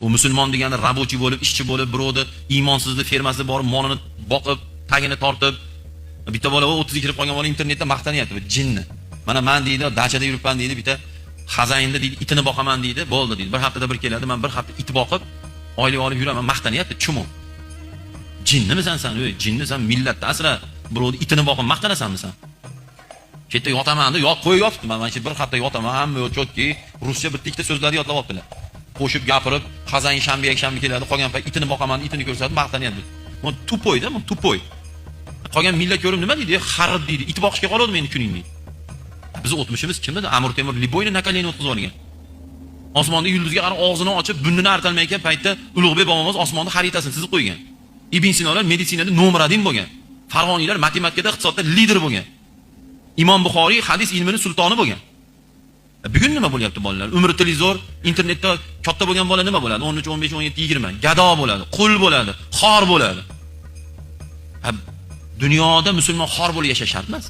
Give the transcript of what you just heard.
U musulmon degani rabochi bo'lib, ishchi bo'lib, birovni iymonsizlik fermasida borib molini boqib, tagini tortib, bitta bola 30 ga kirib qolgan bola internetda maqtanyapti, jinni. Mana men deydi, dachada yuribman deydi, bitta xazayinda deydi, itini boqaman deydi, bo'ldi deydi. Bir haftada bir keladi, men bir hafta it boqib, oylik olib yuraman, maqtanyapti, chumo. Jinnimisan sen, o'y, jinni sen millatda asra, birovni itini boqib maqtanasanmi sen? Ketda yotaman deb, qo'yib yotibdi. Men mana bir hafta yotaman, hamma chotki, ruscha bitta ikkita so'zlarni yodlab olibdilar. Qo'shib gapirib, xazayin shanba keladi, qolgan payt itini boqaman, itini ko'rsatib maqtanyapti. Bu tupoyda, bu tupoy. Qolgan millat ko'rib nima deydi? Xarid deydi. It boqishga qoladi meni kuning deydi. Biz o'tmishimiz kim edi? Amir Temur Liboyni nakalini o'tkazib olgan. Osmonda yulduzga qarab og'zini ochib, burnini artalmayotgan paytda Ulug'bek bobomiz osmonda xaritasini chizib qo'ygan. Ibn Sinolar meditsinada nomuradin bo'lgan. Farg'oniylar matematikada, iqtisodda lider bo'lgan. Imom Buxoriy hadis ilmining sultoni bo'lgan. Bugun nima bo'lyapti bolalar? Umri tili zo'r, internetda katta bo'lgan bola nima bo'ladi? 13, 15, 17, 20, gado bo'ladi, qul bo'ladi, xor bo'ladi. Dunyoda musulmon xor bo'lib yashash shart emas.